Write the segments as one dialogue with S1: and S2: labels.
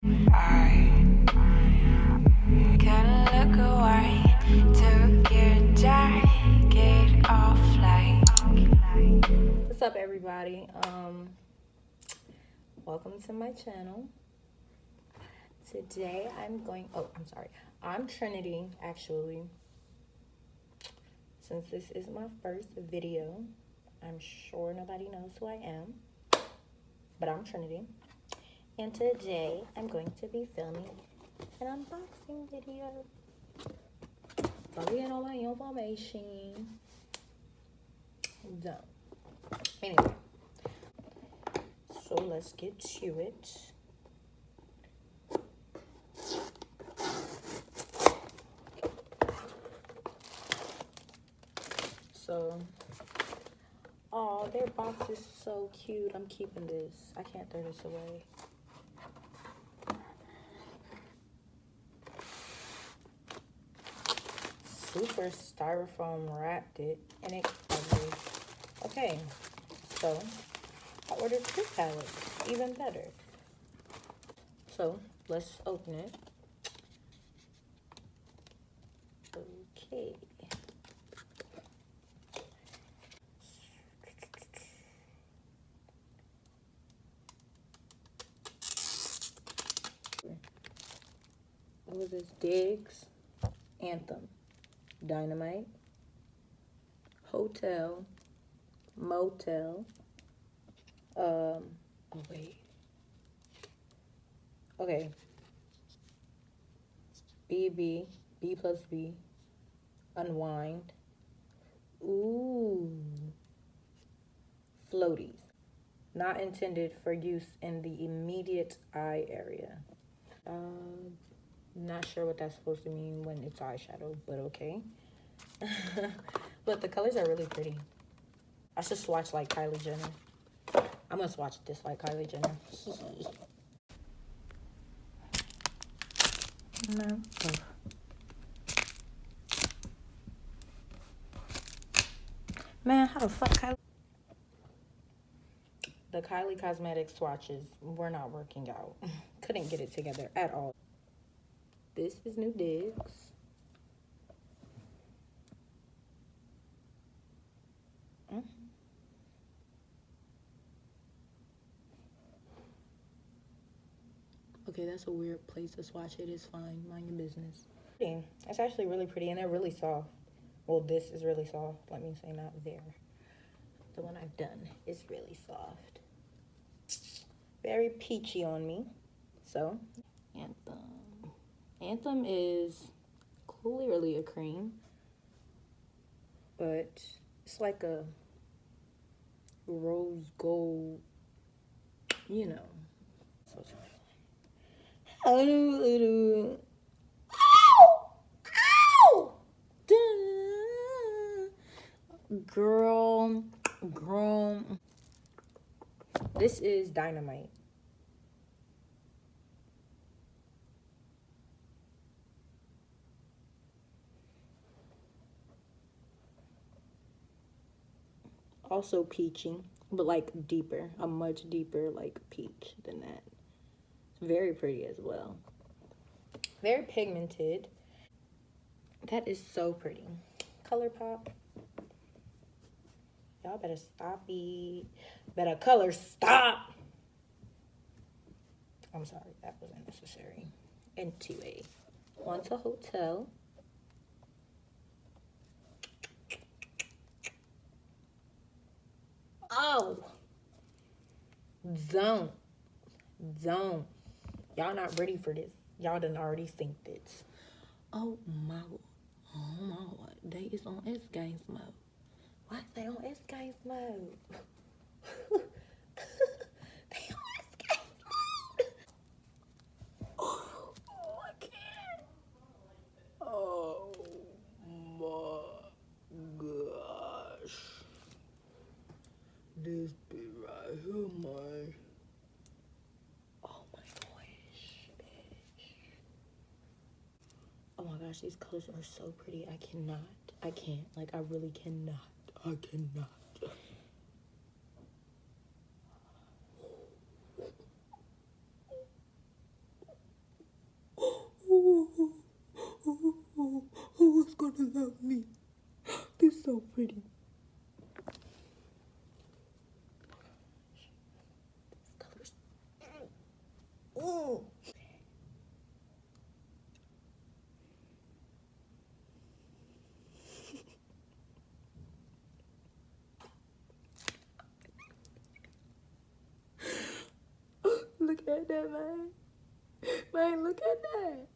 S1: I can look away, took your jacket off like.
S2: What's up, everybody? Welcome to my channel. Today I'm Trinity, actually. Since this is my first video, I'm sure nobody knows who I am, but I'm Trinity. And today I'm going to be filming an unboxing video. Probably in all my information. Done. Anyway, so let's get to it. So, oh, their box is so cute. I'm keeping this. I can't throw this away. Super styrofoam wrapped it, and it covers. Okay, so I ordered 2 palettes, even better. So let's open it. Okay. What was this? Digs, Anthem, Dynamite, Hotel, Motel. Oh wait. Okay. B plus B, Unwind. Ooh. Floaties. Not intended for use in the immediate eye area. Not sure what that's supposed to mean when it's eyeshadow, but okay. But the colors are really pretty. I should swatch like Kylie Jenner. I'm gonna swatch this like Kylie Jenner. No. Man, how the fuck Kylie? The Kylie Cosmetics swatches were not working out. Couldn't get it together at all. This is New Digs. Okay, that's a weird place to swatch it. It's fine. Mind your business. It's actually really pretty, and they're really soft. Well, this is really soft. Let me say not there. The one I've done is really soft. Very peachy on me. So, Anthem. Anthem is clearly a cream, but it's like a rose gold, you know. So ow! Ow! Girl. This is Dynamite. Also peachy, but like deeper, a much deeper like peach than that. It's very pretty as well. Very pigmented. That is so pretty. Colourpop. Y'all better stop it. Better color stop. I'm sorry, that wasn't necessary. Anyway, on to Hotel. Oh, don't. Y'all not ready for this. Y'all done already synced this. Oh my God, they is on S Games mode. Why is they on S Games mode? They on S Games mode. Oh, I can't. Oh my gosh. This be right here, man. Oh my gosh, bitch. Oh my gosh, these colors are so pretty. I can't. Like, I really cannot. I cannot. Help me. They're so pretty. These colors. Ooh. Look at that, man. Man, look at that.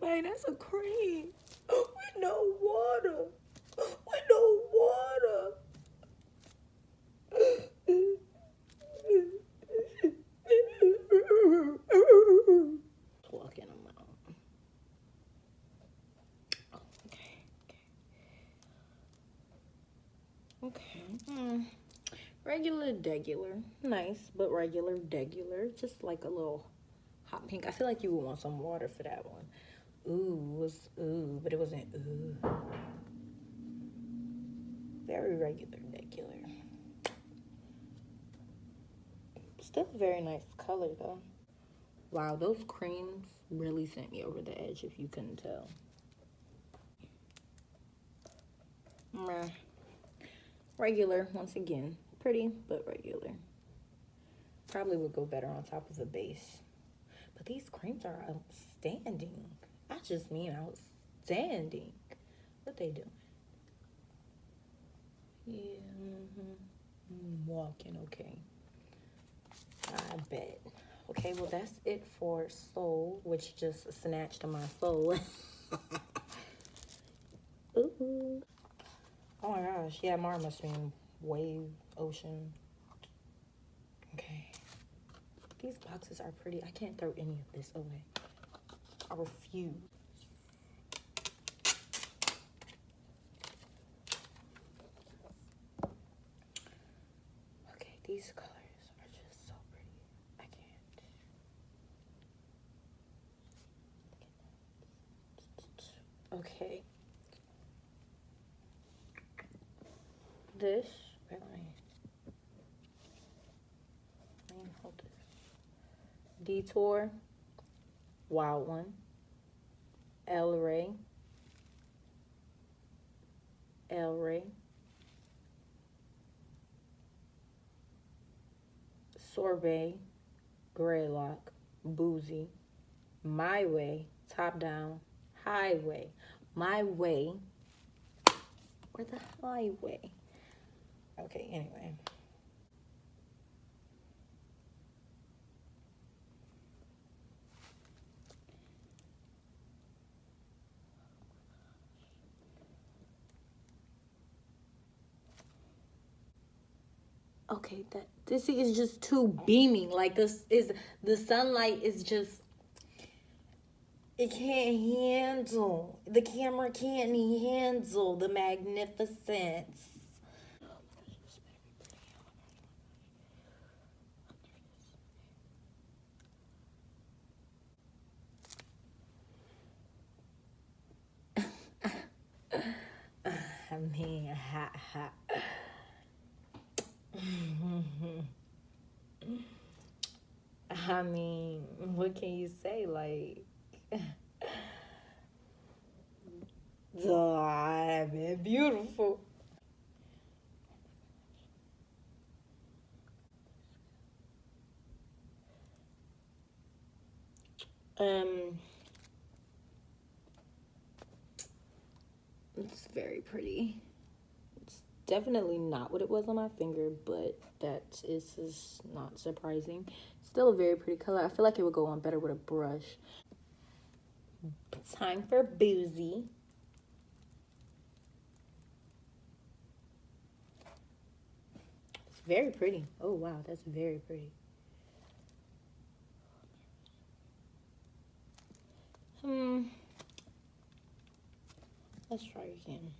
S2: Man, that's a cream. With no water. With no water. Walking them out. Oh, okay. Regular degular. Nice, but regular degular. Just like a little hot pink. I feel like you would want some water for that one. Ooh, was ooh, but it wasn't ooh. Very regular degular. Still a very nice color though. Wow, those creams really sent me over the edge if you couldn't tell. Meh. Regular, once again. Pretty, but regular. Probably would go better on top of a base. But these creams are outstanding. I just mean outstanding. What they doing? Yeah, walking, okay. I bet. Okay, well, that's it for Soul, which just snatched my soul. Ooh. Oh my gosh, yeah, Mar must mean wave, ocean. Okay. These boxes are pretty. I can't throw any of this away. I refuse. Okay, these colors are just so pretty. I can't. Okay. This, where am I? Hold this. Detour, Wild One, El Rey, Sorbet, Greylock, Boozy, My Way, Top Down, Highway, My Way. Where the highway? Okay, anyway. Okay, this is just too beaming. Like this is the sunlight is just it can't handle. The camera can't handle the magnificence. I mean, I mean, what can you say? Like, duh, I've been beautiful. It's very pretty. It's definitely not what it was on my finger, but that is not surprising. Still a very pretty color. I feel like it would go on better with a brush. Time for Boozy. It's very pretty. Oh, wow, that's very pretty. Let's try again.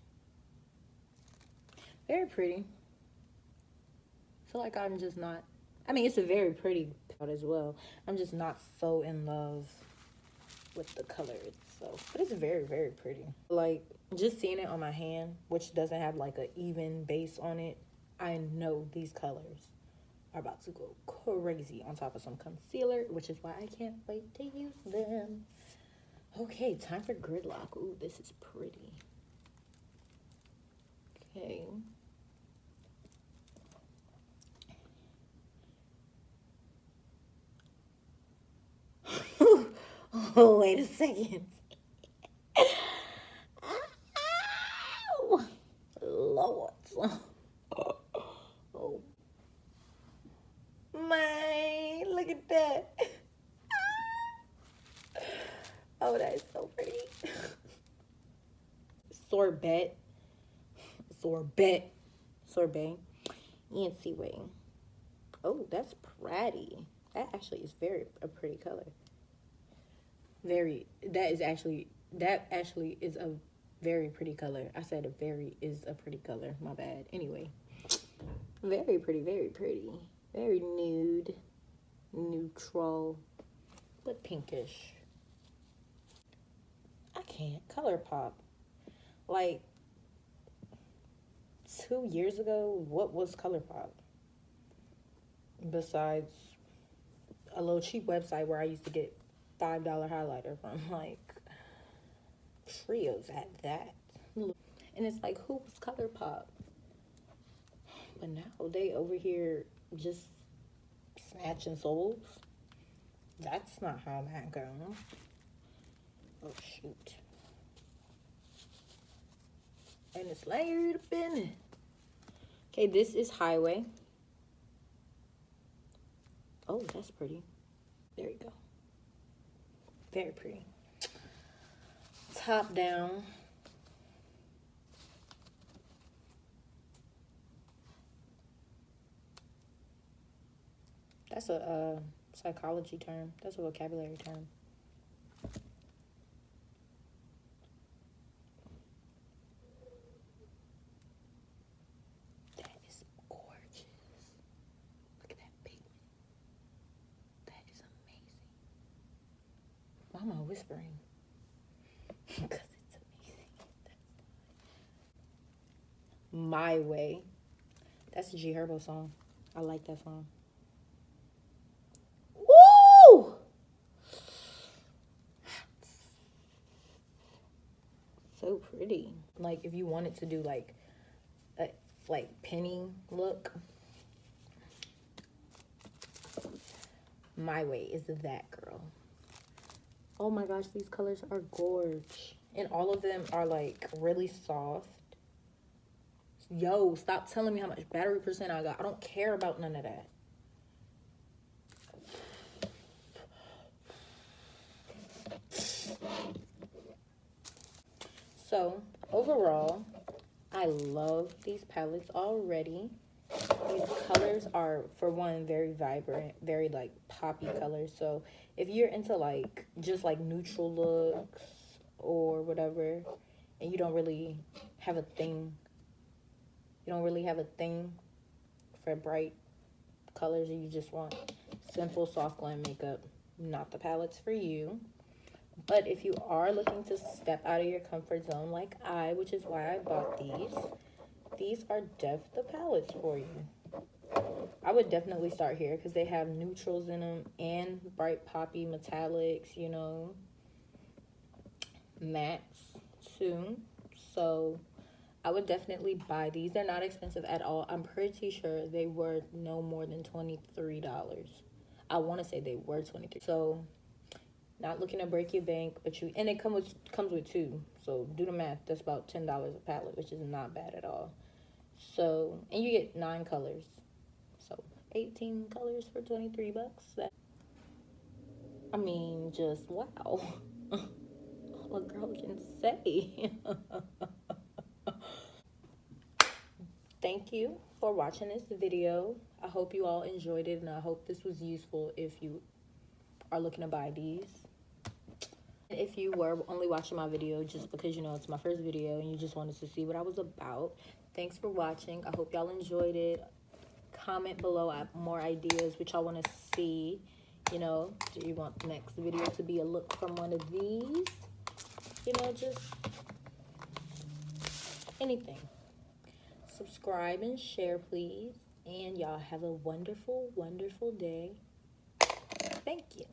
S2: Very pretty. I feel like I'm just not, I mean, it's a very pretty palette as well. I'm just not so in love with the color itself, but it's very, very pretty. Like, just seeing it on my hand, which doesn't have like an even base on it, I know these colors are about to go crazy on top of some concealer, which is why I can't wait to use them. Okay, time for Gridlock. Ooh, this is pretty. Okay. Oh, wait a second. Ow! Lord. Oh, man, look at that. Oh, that is so pretty. Sorbet. Sorbet. Sorbet. Yancy way. Oh, that's pretty. That actually is a pretty color. That actually is a very pretty color. I said a very is a pretty color. My bad. Anyway. Very pretty, very pretty. Very nude. Neutral. But pinkish. I can't. Colourpop. Like 2 years ago, what was Colourpop? Besides a little cheap website where I used to get $5 highlighter from, like Trios at that. And it's like, who was Colourpop? But now they over here just snatching souls. That's not how that goes. Oh shoot. And it's layered up in it. Okay, this is Highway. Oh, that's pretty. There you go. Very pretty. Top down. That's a psychology term. That's a vocabulary term. That is gorgeous. Look at that pigment. That is amazing. Why am I whispering? Because it's amazing. My Way. That's a G Herbo song. I like that song. Woo! So pretty. Like if you wanted to do like a penny look, My Way is that girl. Oh my gosh, these colors are gorge. And all of them are like really soft. Yo, stop telling me how much battery percent I got. I don't care about none of that. So, overall, I love these palettes already. These colors are, for one, very vibrant, very like poppy colors. So if you're into like just like neutral looks or whatever, and you don't really have a thing for bright colors, and you just want simple soft glam makeup, not the palettes for you. But if you are looking to step out of your comfort zone like which is why I bought these are the palettes for you. I would definitely start here because they have neutrals in them and bright poppy metallics, you know, mattes too. So I would definitely buy these. They're not expensive at all. I'm pretty sure they were no more than $23. I want to say they were $23. So not looking to break your bank, but and it comes with two. So do the math. That's about $10 a palette, which is not bad at all. So, and you get 9 colors. So 18 colors for $23. I mean, just wow. All a girl can say. Thank you for watching this video. I hope you all enjoyed it, and I hope this was useful if you are looking to buy these. If you were only watching my video just because, you know, it's my first video and you just wanted to see what I was about, thanks for watching. I hope y'all enjoyed it. Comment below more ideas which y'all want to see. You know, do you want the next video to be a look from one of these? You know, just anything. Subscribe and share, please. And y'all have a wonderful, wonderful day. Thank you.